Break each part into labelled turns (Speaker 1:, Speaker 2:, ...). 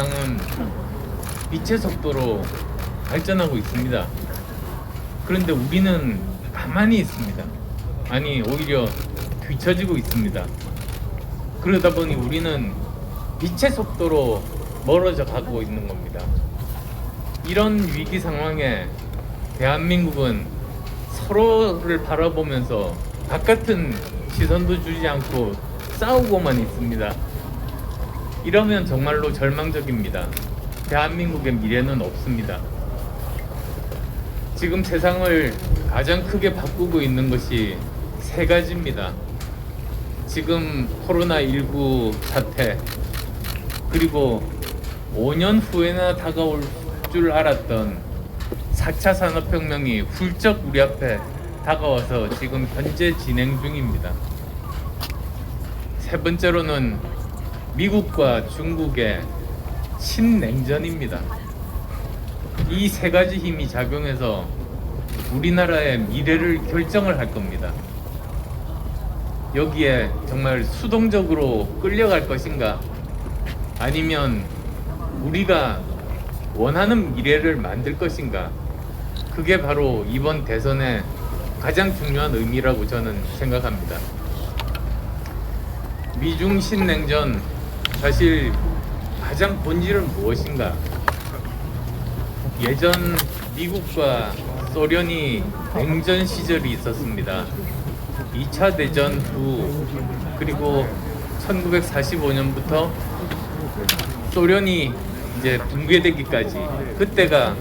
Speaker 1: 세상은 빛의 속도로 발전하고 있습니다. 그런데 우리는 가만히 있습니다. 아니, 오히려 뒤처지고 있습니다. 그러다 보니 우리는 빛의 속도로 멀어져 가고 있는 겁니다. 이런 위기 상황에 대한민국은 서로를 바라보면서 바깥은 시선도 주지 않고 싸우고만 있습니다. 이러면 정말로 절망적입니다. 대한민국의 미래는 없습니다. 지금 세상을 가장 크게 바꾸고 있는 것이 세 가지입니다. 지금 코로나19 사태, 그리고 5년 후에나 다가올 줄 알았던 4차 산업혁명이 훌쩍 우리 앞에 다가와서 지금 현재 진행 중입니다. 세 번째로는 미국과 중국의 신냉전입니다. 이 세 가지 힘이 작용해서 우리나라의 미래를 결정을 할 겁니다. 여기에 정말 수동적으로 끌려갈 것인가, 아니면 우리가 원하는 미래를 만들 것인가, 그게 바로 이번 대선의 가장 중요한 의미라고 저는 생각합니다. 미중 신냉전, 사실 가장 본질은 무엇인가? 예전 미국과 소련이 냉전 시절이 있었습니다. 2차 대전 후, 그리고 1945년부터 소련이 이제 붕괴되기까지, 그때가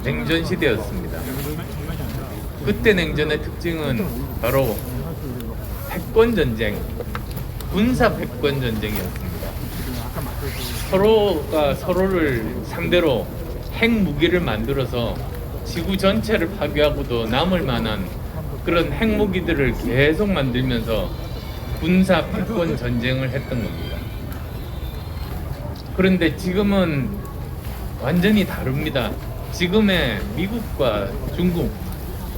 Speaker 1: 냉전 시대였습니다. 그때 냉전의 특징은 바로 패권 전쟁, 군사 패권 전쟁이었습니다. 서로가 서로를 상대로 핵무기를 만들어서 지구 전체를 파괴하고도 남을 만한 그런 핵무기들을 계속 만들면서 군사 패권 전쟁을 했던 겁니다. 그런데 지금은 완전히 다릅니다. 지금의 미국과 중국,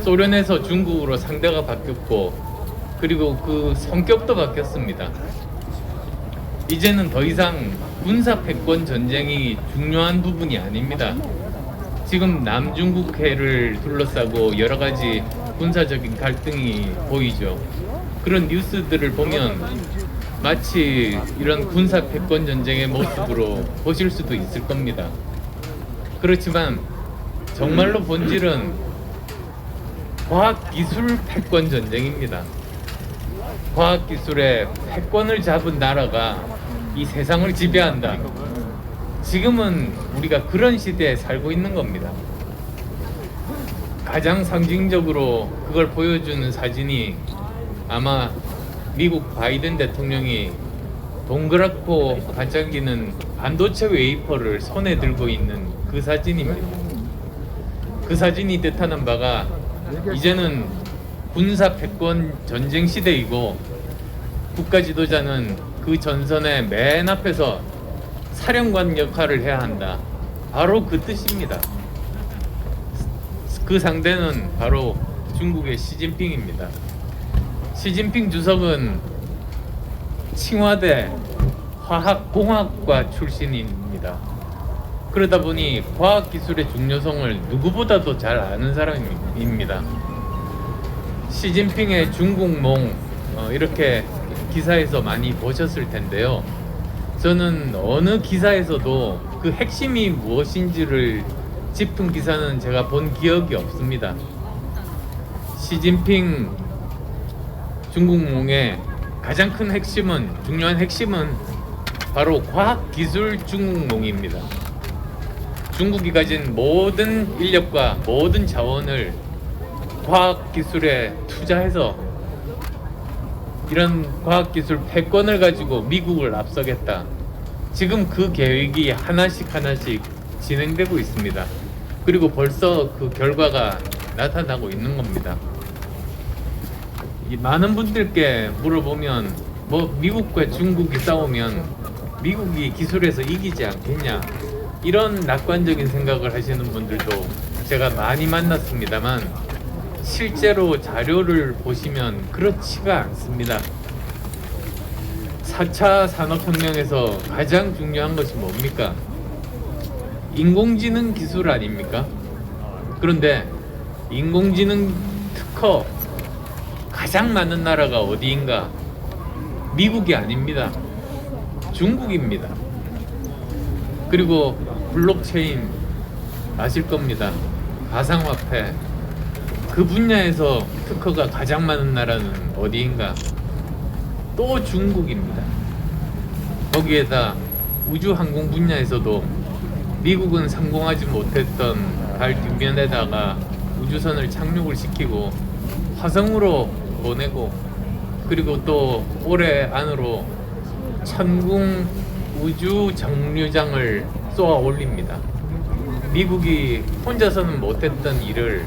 Speaker 1: 소련에서 중국으로 상대가 바뀌었고, 그리고 그 성격도 바뀌었습니다. 이제는 더 이상 군사 패권 전쟁이 중요한 부분이 아닙니다. 지금 남중국해를 둘러싸고 여러 가지 군사적인 갈등이 보이죠. 그런 뉴스들을 보면 마치 이런 군사 패권 전쟁의 모습으로 보실 수도 있을 겁니다. 그렇지만 정말로 본질은 과학기술 패권 전쟁입니다. 과학기술의 패권을 잡은 나라가 이 세상을 지배한다. 지금은 우리가 그런 시대에 살고 있는 겁니다. 가장 상징적으로 그걸 보여주는 사진이 아마 미국 바이든 대통령이 동그랗고 반짝이는 반도체 웨이퍼를 손에 들고 있는 그 사진입니다. 그 사진이 뜻하는 바가 이제는 군사 패권 전쟁 시대이고, 국가 지도자는 그 전선의 맨 앞에서 사령관 역할을 해야 한다. 바로 그 뜻입니다. 그 상대는 바로 중국의 시진핑입니다. 시진핑 주석은 칭화대 화학공학과 출신입니다. 그러다 보니 과학기술의 중요성을 누구보다도 잘 아는 사람입니다. 시진핑의 중국몽, 이렇게 기사에서 많이 보셨을 텐데요. 저는 어느 기사에서도 그 핵심이 무엇인지를 짚은 기사는 제가 본 기억이 없습니다. 시진핑 중국몽의 가장 큰 핵심은, 중요한 핵심은 바로 과학기술 중국몽입니다. 중국이 가진 모든 인력과 모든 자원을 과학기술에 투자해서 이런 과학기술 패권을 가지고 미국을 앞서겠다. 지금 그 계획이 하나씩 진행되고 있습니다. 그리고 벌써 그 결과가 나타나고 있는 겁니다. 이 많은 분들께 물어보면 미국과 중국이 싸우면 미국이 기술에서 이기지 않겠냐, 이런 낙관적인 생각을 하시는 분들도 제가 많이 만났습니다만, 실제로 자료를 보시면 그렇지가 않습니다. 4차 산업혁명에서 가장 중요한 것이 뭡니까? 인공지능 기술 아닙니까? 그런데 인공지능 특허 가장 많은 나라가 어디인가? 미국이 아닙니다. 중국입니다. 그리고 블록체인 아실 겁니다. 가상화폐 그 분야에서 특허가 가장 많은 나라는 어디인가? 또 중국입니다. 거기에다 우주항공 분야에서도 미국은 성공하지 못했던 달 뒷면에다가 우주선을 착륙을 시키고 화성으로 보내고, 그리고 또 올해 안으로 천궁 우주 정류장을 쏘아 올립니다. 미국이 혼자서는 못했던 일을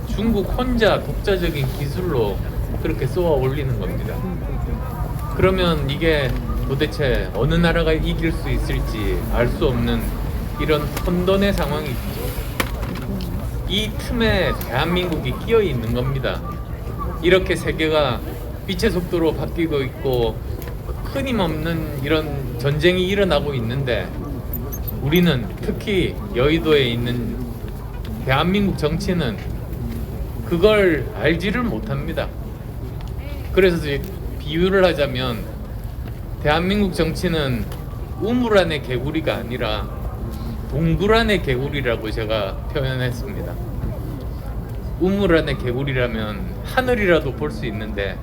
Speaker 1: 중국 혼자 독자적인 기술로 그렇게 쏘아 올리는 겁니다. 그러면 이게 도대체 어느 나라가 이길 수 있을지 알 수 없는 이런 혼돈의 상황이죠. 이 틈에 대한민국이 끼어 있는 겁니다. 이렇게 세계가 빛의 속도로 바뀌고 있고 끊임없는 이런 전쟁이 일어나고 있는데, 우리는 특히 여의도에 있는 대한민국 정치는 그걸 알지를 못합니다. 그래서 비유를 하자면 대한민국 정치는 우물 안의 개구리가 아니라 동굴 안의 개구리라고 제가 표현했습니다. 우물 안의 개구리라면 하늘이라도 볼 수 있는데,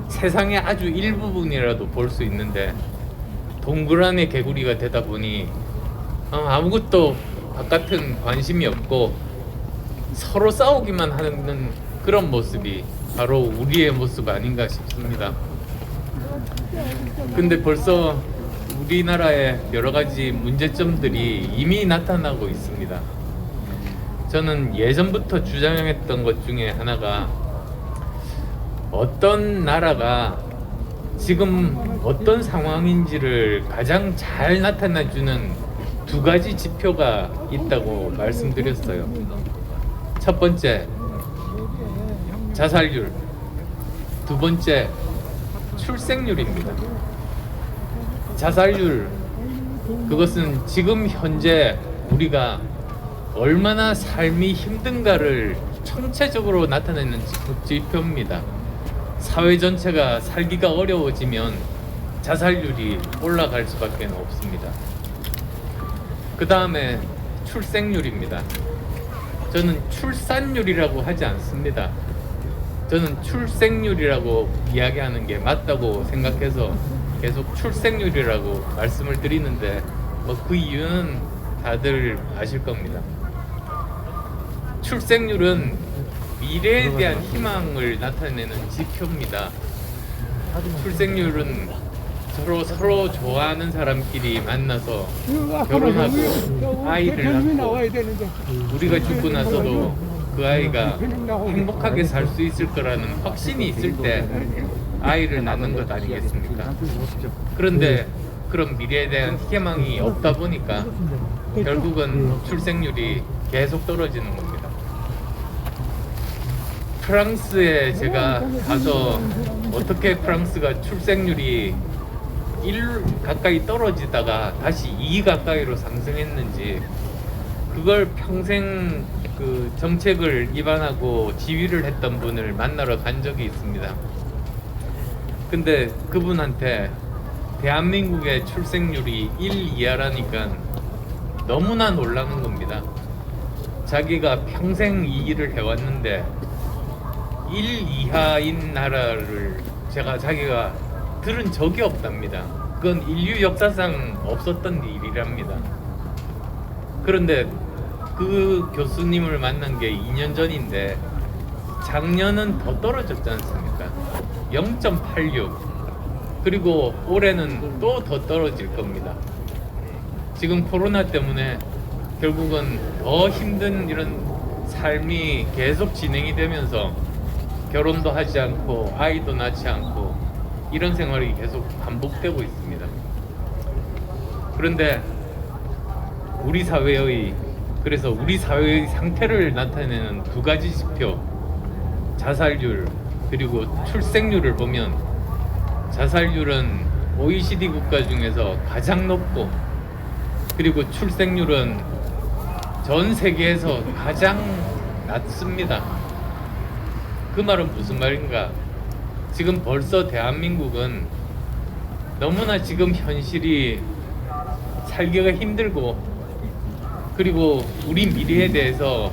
Speaker 1: 세상의 아주 일부분이라도 볼 수 있는데, 동굴 안의 개구리가 되다 보니 아무것도 바깥은 관심이 없고 서로 싸우기만 하는 그런 모습이 바로 우리의 모습 아닌가 싶습니다. 근데 벌써 우리나라의 여러 가지 문제점들이 이미 나타나고 있습니다. 저는 예전부터 주장했던 것 중에 하나가, 어떤 나라가 지금 어떤 상황인지를 가장 잘 나타내주는 두 가지 지표가 있다고 말씀드렸어요. 첫 번째, 자살률. 두 번째, 출생률입니다. 자살률, 그것은 지금 현재 우리가 얼마나 삶이 힘든가를 총체적으로 나타내는 지표입니다. 사회 전체가 살기가 어려워지면 자살률이 올라갈 수밖에 없습니다. 그 다음에 출생률입니다. 저는 출산율이라고 하지 않습니다. 저는 출생률이라고 이야기하는 게 맞다고 생각해서 계속 출생률이라고 말씀을 드리는데, 그 이유는 다들 아실 겁니다. 출생률은 미래에 대한 희망을 나타내는 지표입니다. 출생률은 서로 좋아하는 사람끼리 만나서 결혼하고 아이를 낳고, 우리가 죽고 나서도 그 아이가 행복하게 살 수 있을 거라는 확신이 있을 때 아이를 낳는 것 아니겠습니까? 그런데 그런 미래에 대한 희망이 없다 보니까 결국은 출생률이 계속 떨어지는 겁니다. 프랑스에 제가 가서 어떻게 프랑스가 출생률이 1 가까이 떨어지다가 다시 2 가까이로 상승했는지, 그걸 평생 그 정책을 입안하고 지휘를 했던 분을 만나러 간 적이 있습니다. 근데 그분한테 대한민국의 출생률이 1 이하라니까 너무나 놀라는 겁니다. 자기가 평생 이 일을 해왔는데 1 이하인 나라를 자기가 들은 적이 없답니다. 그건 인류 역사상 없었던 일이랍니다. 그런데 그 교수님을 만난 게 2년 전인데 작년은 더 떨어졌지 않습니까? 0.86. 그리고 올해는 또 더 떨어질 겁니다. 지금 코로나 때문에 결국은 더 힘든 이런 삶이 계속 진행이 되면서 결혼도 하지 않고 아이도 낳지 않고 이런 생활이 계속 반복되고 있습니다. 그런데 그래서 우리 사회의 상태를 나타내는 두 가지 지표, 자살률 그리고 출생률을 보면, 자살률은 OECD 국가 중에서 가장 높고, 그리고 출생률은 전 세계에서 가장 낮습니다. 그 말은 무슨 말인가? 지금 벌써 대한민국은 너무나 지금 현실이 살기가 힘들고, 그리고 우리 미래에 대해서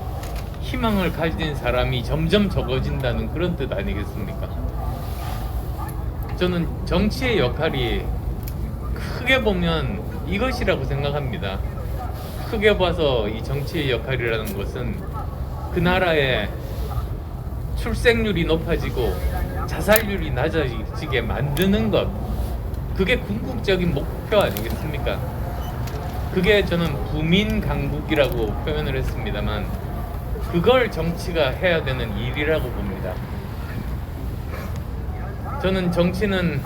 Speaker 1: 희망을 가진 사람이 점점 적어진다는 그런 뜻 아니겠습니까? 저는 정치의 역할이 크게 보면 이것이라고 생각합니다. 크게 봐서 이 정치의 역할이라는 것은 그 나라의 출생률이 높아지고 자살률이 낮아지게 만드는 것, 그게 궁극적인 목표 아니겠습니까? 그게 저는 부민 강국이라고 표현을 했습니다만, 그걸 정치가 해야 되는 일이라고 봅니다. 저는 정치는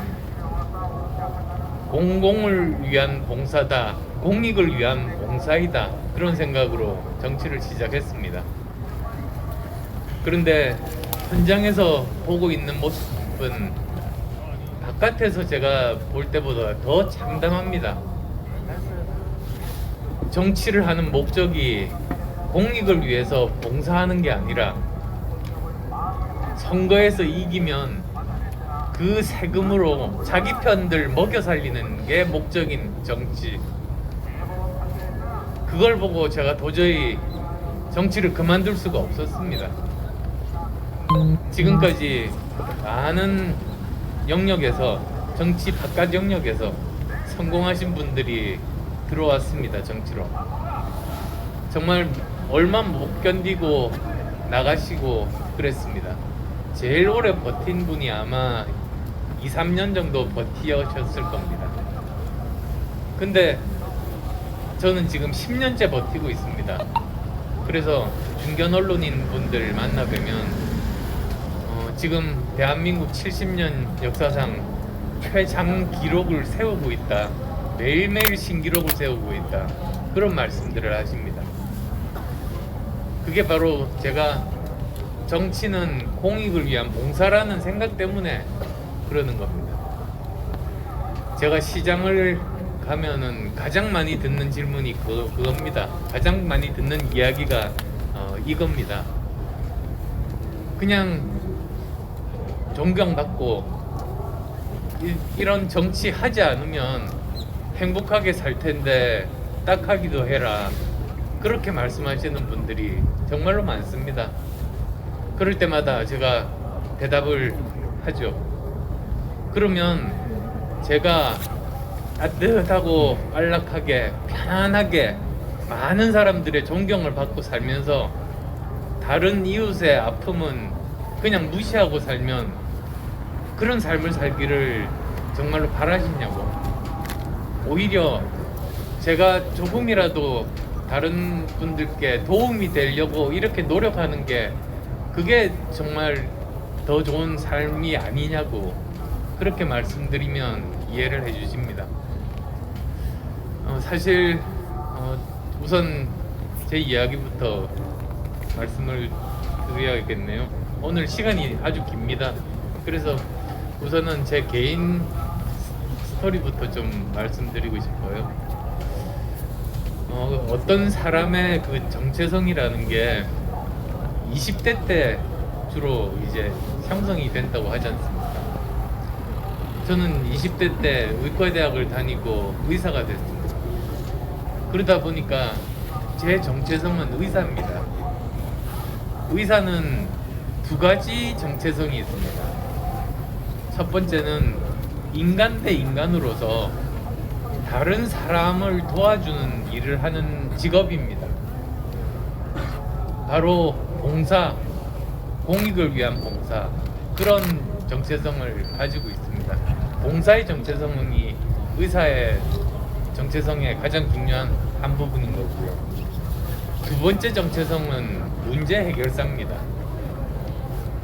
Speaker 1: 공공을 위한 봉사다, 공익을 위한 봉사이다, 그런 생각으로 정치를 시작했습니다. 그런데 현장에서 보고 있는 모습은 바깥에서 제가 볼 때보다 더 참담합니다. 정치를 하는 목적이 공익을 위해서 봉사하는 게 아니라 선거에서 이기면 그 세금으로 자기 편들 먹여 살리는 게 목적인 정치. 그걸 보고 제가 도저히 정치를 그만둘 수가 없었습니다. 지금까지 많은 영역에서, 정치 바깥 영역에서 성공하신 분들이 들어왔습니다. 정치로. 정말 얼마 못 견디고 나가시고 그랬습니다. 제일 오래 버틴 분이 아마 2, 3년 정도 버티셨을 겁니다. 근데 저는 지금 10년째 버티고 있습니다. 그래서 중견 언론인 분들 만나뵈면 지금 대한민국 70년 역사상 최장 기록을 세우고 있다, 매일매일 신기록을 세우고 있다, 그런 말씀들을 하십니다. 그게 바로 제가 정치는 공익을 위한 봉사라는 생각 때문에 그러는 겁니다. 제가 시장을 가면은 가장 많이 듣는 질문이 그겁니다. 가장 많이 듣는 이야기가 이겁니다. 그냥 존경받고 이런 정치 하지 않으면 행복하게 살 텐데 딱 하기도 해라, 그렇게 말씀하시는 분들이 정말로 많습니다. 그럴 때마다 제가 대답을 하죠. 그러면 제가 따뜻하고 안락하게 편안하게 많은 사람들의 존경을 받고 살면서 다른 이웃의 아픔은 그냥 무시하고 살면 그런 삶을 살기를 정말로 바라시냐고. 오히려 제가 조금이라도 다른 분들께 도움이 되려고 이렇게 노력하는 게 그게 정말 더 좋은 삶이 아니냐고 그렇게 말씀드리면 이해를 해주십니다. 사실 우선 제 이야기부터 말씀을 드려야겠네요. 오늘 시간이 아주 깁니다. 그래서 우선은 제 개인 스토리부터 좀 말씀드리고 싶어요. 어떤 사람의 그 정체성이라는 게 20대 때 주로 이제 형성이 된다고 하지 않습니까? 저는 20대 때 의과대학을 다니고 의사가 됐습니다. 그러다 보니까 제 정체성은 의사입니다. 의사는 두 가지 정체성이 있습니다. 첫 번째는 인간 대 인간으로서 다른 사람을 도와주는 일을 하는 직업입니다. 바로 봉사, 공익을 위한 봉사, 그런 정체성을 가지고 있습니다. 봉사의 정체성이 의사의 정체성의 가장 중요한 한 부분인 거고요. 두 번째 정체성은 문제 해결사입니다.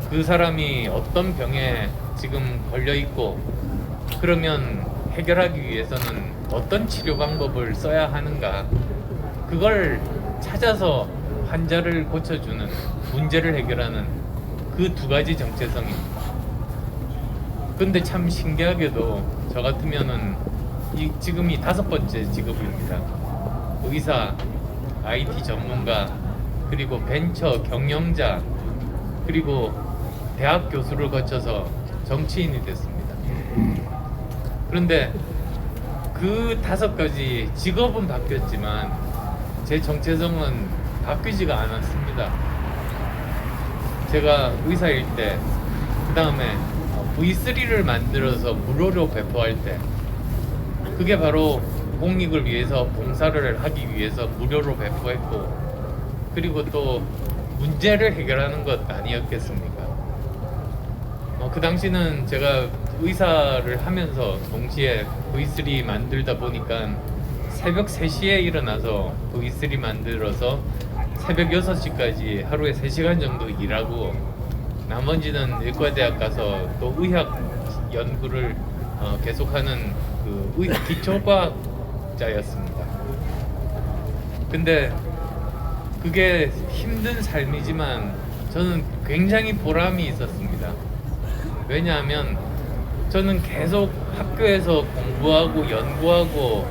Speaker 1: 그 사람이 어떤 병에 지금 걸려 있고, 그러면 해결하기 위해서는 어떤 치료 방법을 써야 하는가, 그걸 찾아서 환자를 고쳐주는, 문제를 해결하는 그 두 가지 정체성입니다. 근데 참 신기하게도 저 같으면은 지금이 5번째 직업입니다. 의사. IT 전문가, 그리고 벤처 경영자, 그리고 대학 교수를 거쳐서 정치인이 됐습니다. 그런데 그 5가지 직업은 바뀌었지만 제 정체성은 바뀌지가 않았습니다. 제가 의사일 때, 그 다음에 V3를 만들어서 무료로 배포할 때, 그게 바로 공익을 위해서 봉사를 하기 위해서 무료로 배포했고, 그리고 또 문제를 해결하는 것 아니었겠습니까? 그 당시는 제가 의사를 하면서 동시에 V3 만들다 보니까 새벽 3시에 일어나서 V3 만들어서 새벽 6시까지 하루에 3시간 정도 일하고, 나머지는 의과대학 가서 또 의학 연구를 계속하는 그 기초과학자였습니다. 근데 그게 힘든 삶이지만 저는 굉장히 보람이 있었습니다. 왜냐하면 저는 계속 학교에서 공부하고 연구하고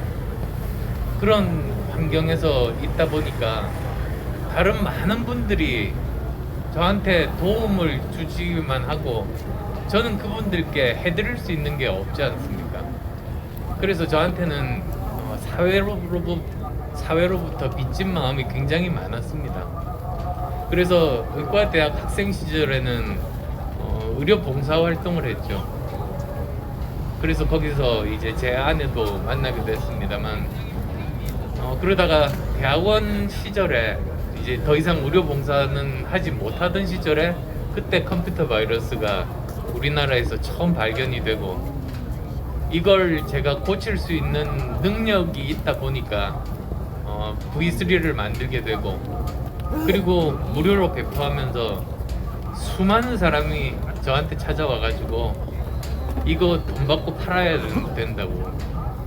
Speaker 1: 그런 환경에서 있다 보니까 다른 많은 분들이 저한테 도움을 주시기만 하고 저는 그분들께 해드릴 수 있는 게 없지 않습니까? 그래서 저한테는 사회로부터 빚진 마음이 굉장히 많았습니다. 그래서 의과대학 학생 시절에는 의료 봉사 활동을 했죠. 그래서 거기서 이제 제 아내도 만나게 됐습니다만, 그러다가 대학원 시절에 이제 더 이상 의료 봉사는 하지 못하던 시절에 그때 컴퓨터 바이러스가 우리나라에서 처음 발견이 되고, 이걸 제가 고칠 수 있는 능력이 있다 보니까 V3를 만들게 되고, 그리고 무료로 배포하면서 수많은 사람이 저한테 찾아와가지고 이거 돈 받고 팔아야 된다고,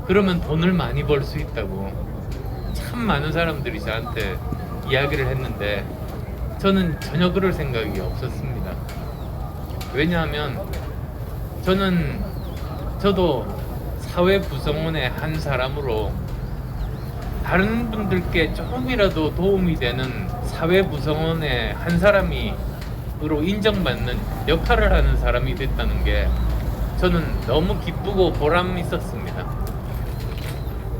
Speaker 1: 그러면 돈을 많이 벌 수 있다고 참 많은 사람들이 저한테 이야기를 했는데 저는 전혀 그럴 생각이 없었습니다. 왜냐하면 저도 사회 구성원의 한 사람으로 다른 분들께 조금이라도 도움이 되는 사회 구성원의 한 사람으로 인정받는 역할을 하는 사람이 됐다는 게 저는 너무 기쁘고 보람 있었습니다.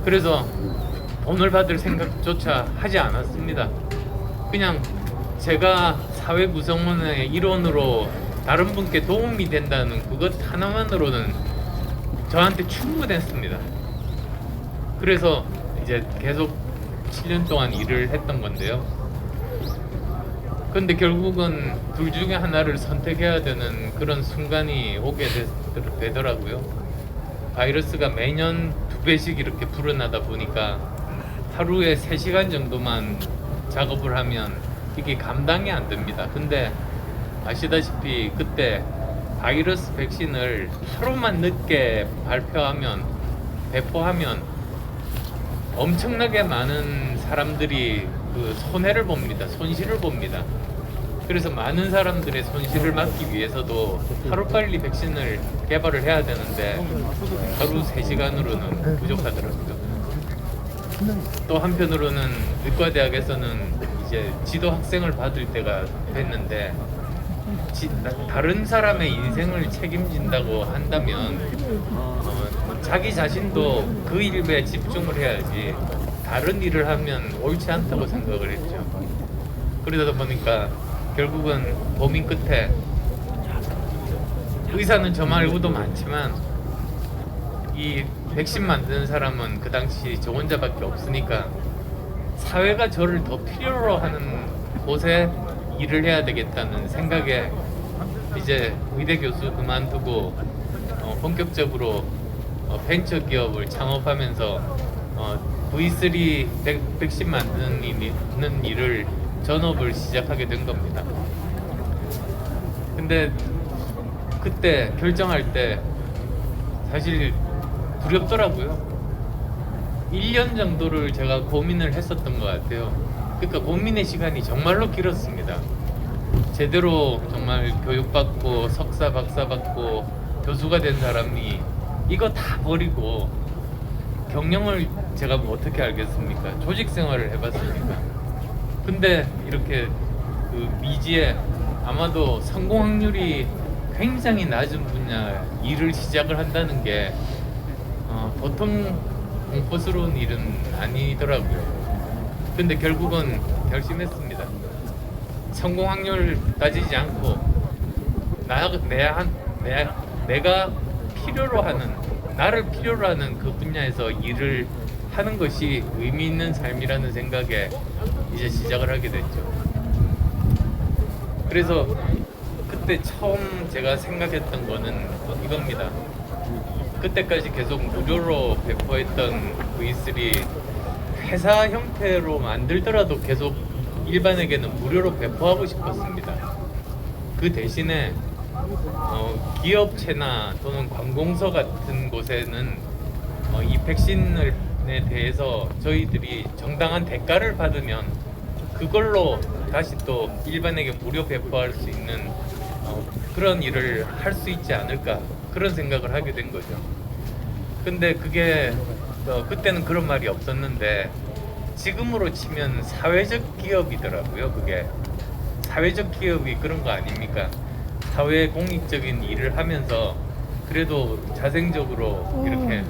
Speaker 1: 그래서 돈을 받을 생각조차 하지 않았습니다. 그냥 제가 사회 구성원의 일원으로 다른 분께 도움이 된다는 그것 하나만으로는 저한테 충분했습니다. 그래서 이제 계속 7년 동안 일을 했던 건데요. 근데 결국은 둘 중에 하나를 선택해야 되는 그런 순간이 오게 되더라고요. 바이러스가 매년 2배씩 이렇게 불어나다 보니까 하루에 3시간 정도만 작업을 하면 이게 감당이 안 됩니다. 근데 아시다시피 그때 바이러스 백신을 하루만 늦게 배포하면 엄청나게 많은 사람들이 그 손실을 봅니다. 그래서 많은 사람들의 손실을 막기 위해서도 하루빨리 백신을 개발을 해야 되는데 하루 3시간으로는 부족하더라고요. 또 한편으로는 의과대학에서는 이제 지도 학생을 받을 때가 됐는데 다른 사람의 인생을 책임진다고 한다면 자기 자신도 그 일에 집중을 해야지 다른 일을 하면 옳지 않다고 생각을 했죠. 그러다 보니까 결국은 고민 끝에 의사는 저 말고도 많지만 이 백신 만드는 사람은 그 당시 저 혼자밖에 없으니까 사회가 저를 더 필요로 하는 곳에 일을 해야 되겠다는 생각에 이제 의대 교수 그만두고 본격적으로 벤처 기업을 창업하면서 V3 백신 만드는 일을 전업을 시작하게 된 겁니다. 근데 그때 결정할 때 사실 두렵더라고요. 1년 정도를 제가 고민을 했었던 것 같아요. 그러니까 고민의 시간이 정말로 길었습니다. 제대로 정말 교육받고 석사 박사 받고 교수가 된 사람이 이거 다 버리고 경영을 제가 뭐 어떻게 알겠습니까? 조직 생활을 해봤으니까. 근데 이렇게 그 미지에 아마도 성공 확률이 굉장히 낮은 분야 일을 시작을 한다는 게 보통 공포스러운 일은 아니더라고요. 근데 결국은 결심했습니다. 성공 확률 따지지 않고 내가 필요로 하는, 나를 필요로 하는 그 분야에서 일을 하는 것이 의미 있는 삶이라는 생각에 이제 시작을 하게 됐죠. 그래서 그때 처음 제가 생각했던 거는 이겁니다. 그때까지 계속 무료로 배포했던 V3 회사 형태로 만들더라도 계속 일반에게는 무료로 배포하고 싶었습니다. 그 대신에 기업체나 또는 관공서 같은 곳에는 이 백신에 대해서 저희들이 정당한 대가를 받으면 그걸로 다시 또 일반에게 무료 배포할 수 있는 그런 일을 할 수 있지 않을까, 그런 생각을 하게 된 거죠. 근데 그게 그때는 그런 말이 없었는데 지금으로 치면 사회적 기업이더라고요. 그게 사회적 기업이 그런 거 아닙니까? 사회 공익적인 일을 하면서 그래도 자생적으로 이렇게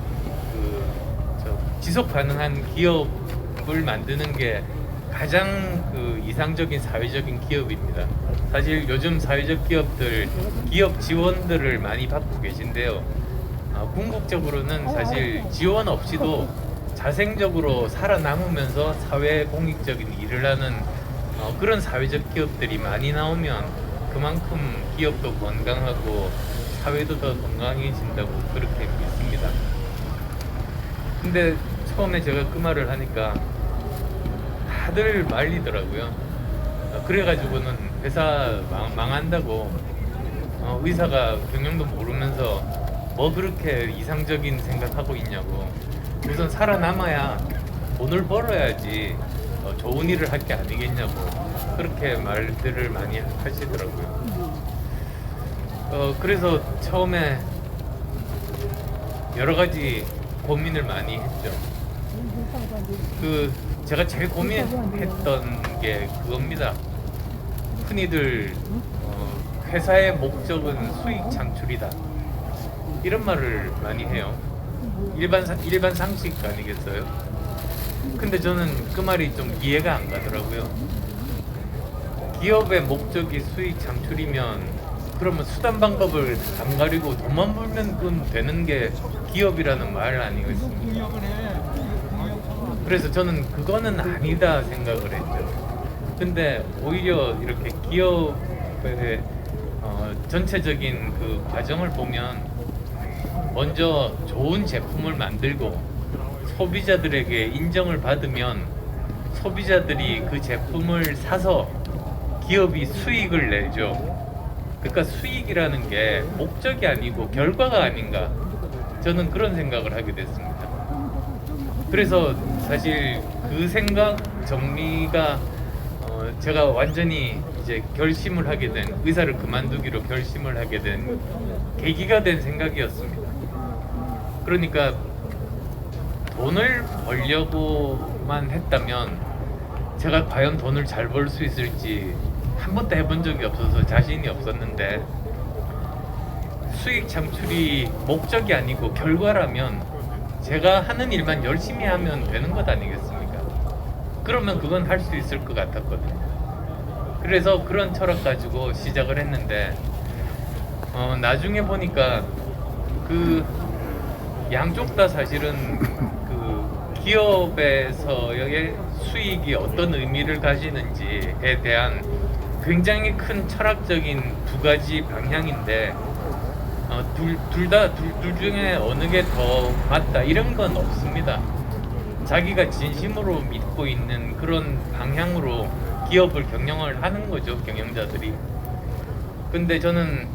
Speaker 1: 지속 가능한 기업을 만드는 게 가장 이상적인 사회적인 기업입니다. 사실 요즘 사회적 기업들 기업 지원들을 많이 받고 계신데요. 궁극적으로는 사실 지원 없이도 자생적으로 살아남으면서 사회 공익적인 일을 하는 그런 사회적 기업들이 많이 나오면 그만큼 기업도 건강하고 사회도 더 건강해진다고 그렇게 믿습니다. 근데 처음에 제가 그 말을 하니까 다들 말리더라고요. 그래가지고는 회사 망한다고, 의사가 경영도 모르면서 뭐 그렇게 이상적인 생각하고 있냐고, 우선 살아남아야 돈을 벌어야지 좋은 일을 할 게 아니겠냐고 그렇게 말들을 많이 하시더라고요. 그래서 처음에 여러 가지 고민을 많이 했죠. 제가 제일 고민했던 게 그겁니다. 흔히들 회사의 목적은 수익 창출이다, 이런 말을 많이 해요. 일반 상식 아니겠어요? 근데 저는 그 말이 좀 이해가 안 가더라고요. 기업의 목적이 수익 창출이면 그러면 수단 방법을 안 가리고 돈만 벌면 되는 게 기업이라는 말 아니겠습니까? 그래서 저는 그거는 아니다 생각을 했죠. 근데 오히려 이렇게 기업의 전체적인 그 과정을 보면 먼저 좋은 제품을 만들고 소비자들에게 인정을 받으면 소비자들이 그 제품을 사서 기업이 수익을 내죠. 그러니까 수익이라는 게 목적이 아니고 결과가 아닌가, 저는 그런 생각을 하게 됐습니다. 그래서 사실 그 생각 정리가 제가 완전히 이제 결심을 하게 된, 의사를 그만두기로 결심을 하게 된 계기가 된 생각이었습니다. 그러니까 돈을 벌려고만 했다면 제가 과연 돈을 잘 벌 수 있을지 한 번도 해본 적이 없어서 자신이 없었는데, 수익 창출이 목적이 아니고 결과라면 제가 하는 일만 열심히 하면 되는 것 아니겠습니까? 그러면 그건 할 수 있을 것 같았거든요. 그래서 그런 철학 가지고 시작을 했는데 나중에 보니까 그 양쪽 다 사실은 그 기업에서의 수익이 어떤 의미를 가지는지에 대한 굉장히 큰 철학적인 두 가지 방향인데 둘 중에 어느 게 더 맞다 이런 건 없습니다. 자기가 진심으로 믿고 있는 그런 방향으로 기업을 경영을 하는 거죠, 경영자들이. 근데 저는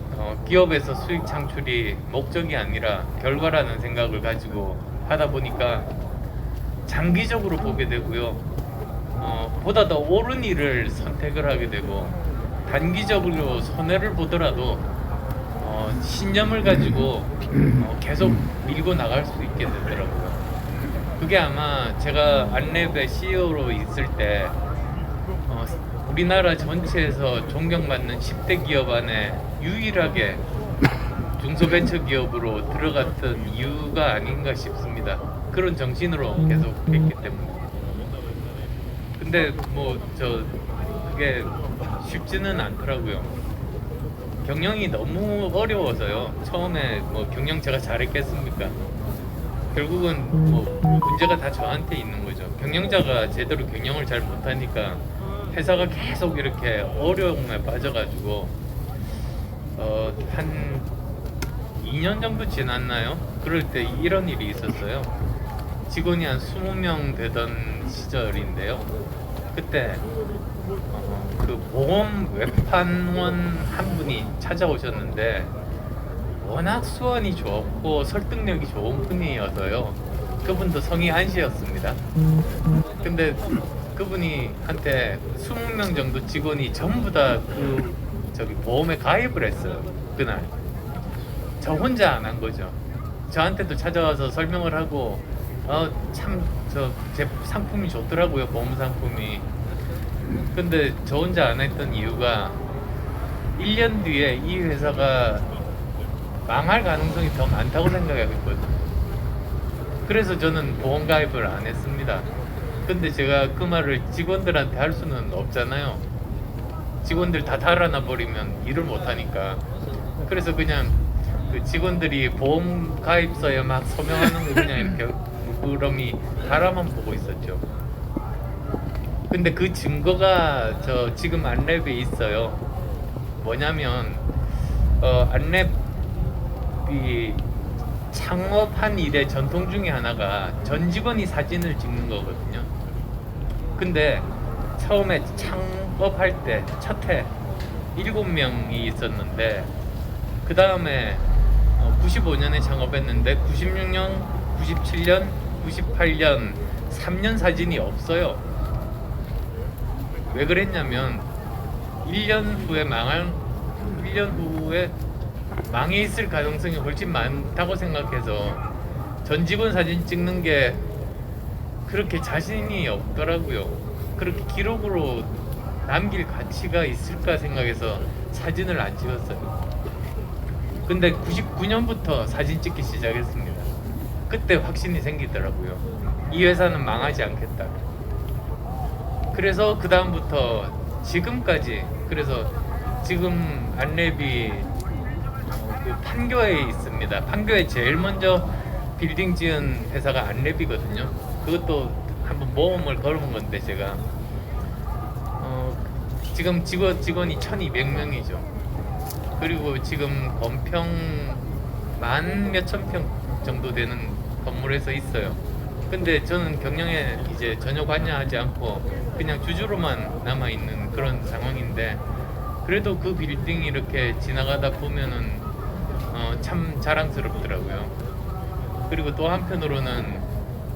Speaker 1: 기업에서 수익 창출이 목적이 아니라 결과라는 생각을 가지고 하다 보니까 장기적으로 보게 되고요, 보다 더 옳은 일을 선택을 하게 되고, 단기적으로 손해를 보더라도 신념을 가지고 계속 밀고 나갈 수 있게 되더라고요. 그게 아마 제가 안랩의 CEO로 있을 때 우리나라 전체에서 존경받는 10대 기업 안에 유일하게 중소벤처기업으로 들어갔던 이유가 아닌가 싶습니다. 그런 정신으로 계속 했기 때문에. 근데 그게 쉽지는 않더라고요. 경영이 너무 어려워서요. 처음에 경영 제가 잘했겠습니까? 결국은 문제가 다 저한테 있는 거죠. 경영자가 제대로 경영을 잘 못하니까 회사가 계속 이렇게 어려움에 빠져가지고 한 2년 정도 지났나요? 그럴 때 이런 일이 있었어요. 직원이 한 20명 되던 시절인데요. 그때 그 보험 외판원 한 분이 찾아오셨는데 워낙 수완이 좋고 설득력이 좋은 분이어서요. 그분도 성이 한씨였습니다. 근데 그분이 한테 20명 정도 직원이 전부 다 보험에 가입을 했어요. 그날 저 혼자 안 한 거죠. 저한테도 찾아와서 설명을 하고 참 제 상품이 좋더라고요. 보험 상품이. 근데 저 혼자 안 했던 이유가 1년 뒤에 이 회사가 망할 가능성이 더 많다고 생각했거든요. 그래서 저는 보험 가입을 안 했습니다. 근데 제가 그 말을 직원들한테 할 수는 없잖아요. 직원들 다 달아나 버리면 일을 못 하니까. 그래서 그냥 그 직원들이 보험 가입서에 막 서명하는 거 그냥 이렇게 물끄러미 바라만 보고 있었죠. 근데 그 증거가 저 지금 안랩에 있어요. 뭐냐면 안랩이 창업한 일의 전통 중에 하나가 전 직원이 사진을 찍는 거거든요. 근데 처음에 창업할 때 첫 해 7명이 있었는데 그 다음에 95년에 창업했는데 96년, 97년, 98년 3년 사진이 없어요. 왜 그랬냐면 1년 후에 망해 있을 가능성이 훨씬 많다고 생각해서 전 직원 사진 찍는 게 그렇게 자신이 없더라고요. 그렇게 기록으로 남길 가치가 있을까 생각해서 사진을 안 찍었어요. 근데 99년부터 사진 찍기 시작했습니다. 그때 확신이 생기더라고요. 이 회사는 망하지 않겠다. 그래서 그 다음부터 지금까지, 그래서 지금 안랩이 그 판교에 있습니다. 판교에 제일 먼저 빌딩 지은 회사가 안랩이거든요. 그것도 한번 모험을 걸어본 건데 제가 지금 직원이 1200명이죠. 그리고 지금 건평 만 몇천 평 정도 되는 건물에서 있어요. 근데 저는 경영에 이제 전혀 관여하지 않고 그냥 주주로만 남아있는 그런 상황인데, 그래도 그 빌딩이 이렇게 지나가다 보면은 참 자랑스럽더라고요. 그리고 또 한편으로는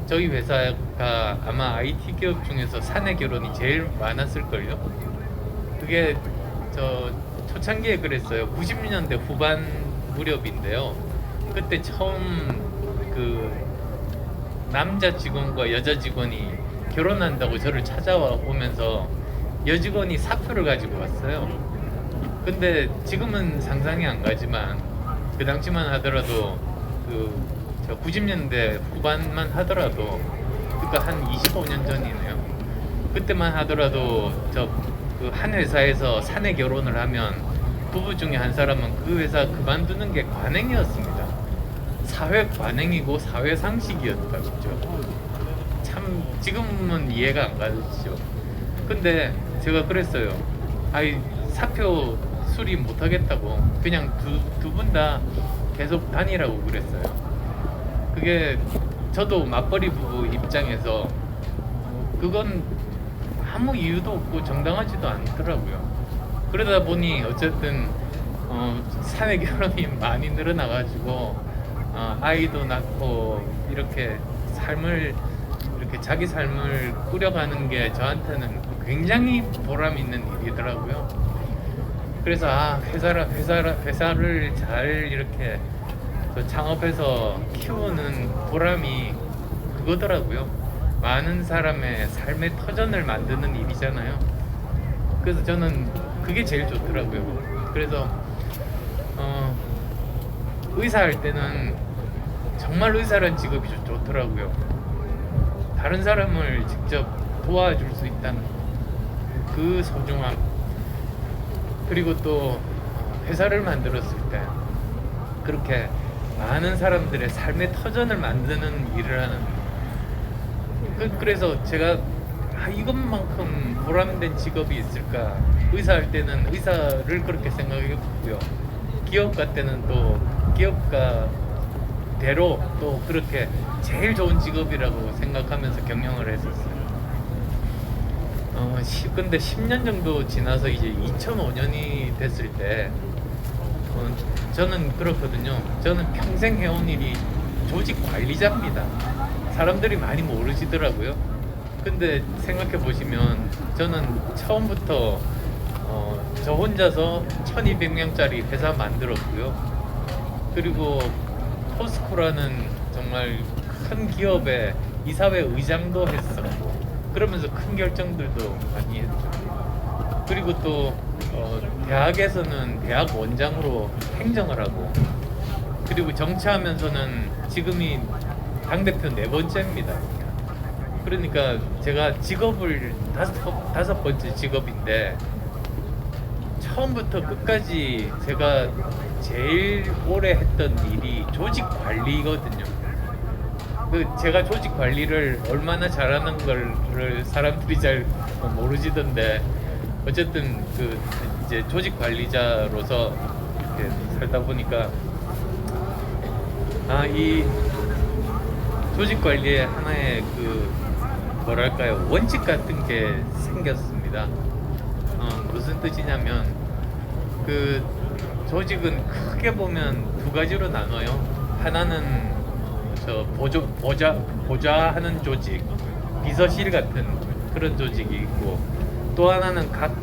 Speaker 1: 저희 회사가 아마 IT 기업 중에서 사내 결혼이 제일 많았을걸요. 그게 저 초창기에 그랬어요. 90년대 후반 무렵인데요. 그때 처음 그 남자 직원과 여자 직원이 결혼한다고 저를 찾아와 오면서 여직원이 사표를 가지고 왔어요. 근데 지금은 상상이 안 가지만 그 당시만 하더라도 저 90년대 후반만 하더라도, 그러니까 한 25년 전이네요. 그때만 하더라도 그 한 회사에서 사내 결혼을 하면 부부 중에 한 사람은 그 회사 그만두는 게 관행이었습니다. 사회 관행이고 사회 상식이었다, 그죠? 참 지금은 이해가 안 가죠. 근데 제가 그랬어요. 사표 수리 못 하겠다고 그냥 두 분 다 계속 다니라고 그랬어요. 그게 저도 맞벌이 부부 입장에서 그건 아무 이유도 없고 정당하지도 않더라고요. 그러다 보니 어쨌든 사회 결혼이 많이 늘어나가지고 아이도 낳고 이렇게 자기 삶을 꾸려가는 게 저한테는 굉장히 보람 있는 일이더라고요. 그래서 회사를 잘 이렇게 창업해서 키우는 보람이 그거더라고요. 많은 사람의 삶의 터전을 만드는 일이잖아요. 그래서 저는 그게 제일 좋더라고요. 그래서 의사할 때는 정말 의사라는 직업이 좋더라고요. 다른 사람을 직접 도와줄 수 있다는 그 소중함, 그리고 또 회사를 만들었을 때 그렇게 많은 사람들의 삶의 터전을 만드는 일을 하는, 그래서 제가 이것만큼 보람된 직업이 있을까. 의사할 때는 의사를 그렇게 생각했고요. 기업가 때는 또 기업가대로 또 그렇게 제일 좋은 직업이라고 생각하면서 경영을 했었어요. 근데 10년 정도 지나서 이제 2005년이 됐을 때 저는 그렇거든요. 저는 평생 해온 일이 조직 관리자입니다. 사람들이 많이 모르시더라고요. 근데 생각해 보시면 저는 처음부터 저 혼자서 1200명짜리 회사 만들었고요. 그리고 포스코라는 정말 큰 기업의 이사회 의장도 했었고, 그러면서 큰 결정들도 많이 했죠. 그리고 또 대학에서는 대학 원장으로 행정을 하고, 그리고 정치하면서는 지금이 당대표 4번째입니다. 그러니까 제가 직업을 다섯 번째 직업인데, 처음부터 끝까지 제가 제일 오래 했던 일이 조직 관리거든요. 제가 조직 관리를 얼마나 잘하는 걸 사람들이 잘 모르시던데, 어쨌든 이제 조직 관리자로서 이렇게 살다 보니까 이 조직 관리의 하나의 뭐랄까요, 원칙 같은 게 생겼습니다. 무슨 뜻이냐면 조직은 크게 보면 두 가지로 나눠요. 하나는 보좌하는 조직, 비서실 같은 그런 조직이 있고, 또 하나는 각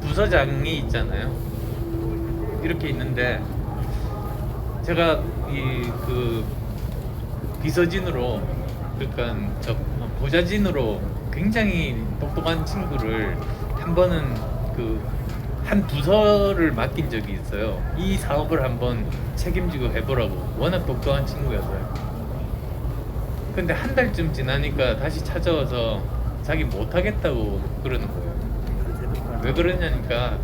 Speaker 1: 부서장이 있잖아요. 이렇게 있는데, 제가 비서진으로, 그러니까 보좌진으로 굉장히 똑똑한 친구를 한 번은 한 부서를 맡긴 적이 있어요. 이 사업을 한번 책임지고 해보라고. 워낙 똑똑한 친구여서요. 근데 한 달쯤 지나니까 다시 찾아와서 자기 못하겠다고 그러는 거예요. 왜 그러냐니까,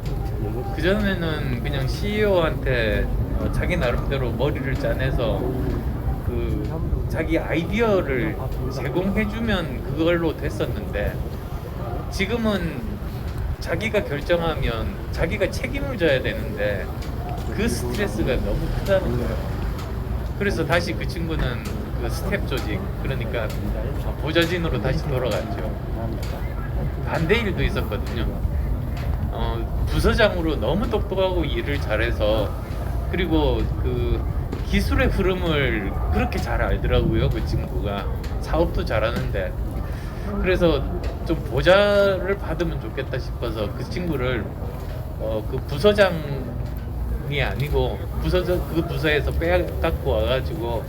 Speaker 1: 그전에는 그냥 CEO한테 자기 나름대로 머리를 짜내서 자기 아이디어를 제공해주면 그걸로 됐었는데, 지금은 자기가 결정하면 자기가 책임을 져야 되는데 그 스트레스가 너무 크다는 거예요. 그래서 다시 그 친구는 스텝 조직, 그러니까 보좌진으로 다시 돌아갔죠. 반대 일도 있었거든요. 부서장으로 너무 똑똑하고 일을 잘해서, 그리고 기술의 흐름을 그렇게 잘 알더라고요. 그 친구가 사업도 잘하는데. 그래서 좀 보좌를 받으면 좋겠다 싶어서 그 친구를 부서장이 아니고 그 부서에서 빼갖고 와가지고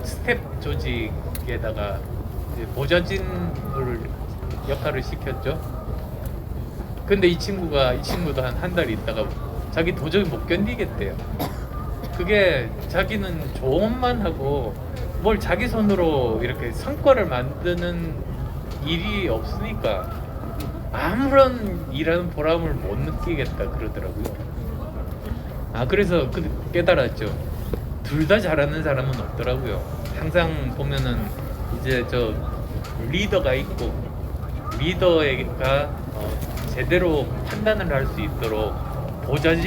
Speaker 1: 스텝 조직에다가 보좌진을 역할을 시켰죠. 근데 이 친구도 한 달 있다가 자기 도저히 못 견디겠대요. 그게 자기는 조언만 하고 뭘 자기 손으로 이렇게 성과를 만드는 일이 없으니까 아무런 일하는 보람을 못 느끼겠다 그러더라고요. 그래서 깨달았죠. 둘 다 잘하는 사람은 없더라고요. 항상 보면은 이제 리더가 있고, 리더가 제대로 판단을 할 수 있도록 보좌진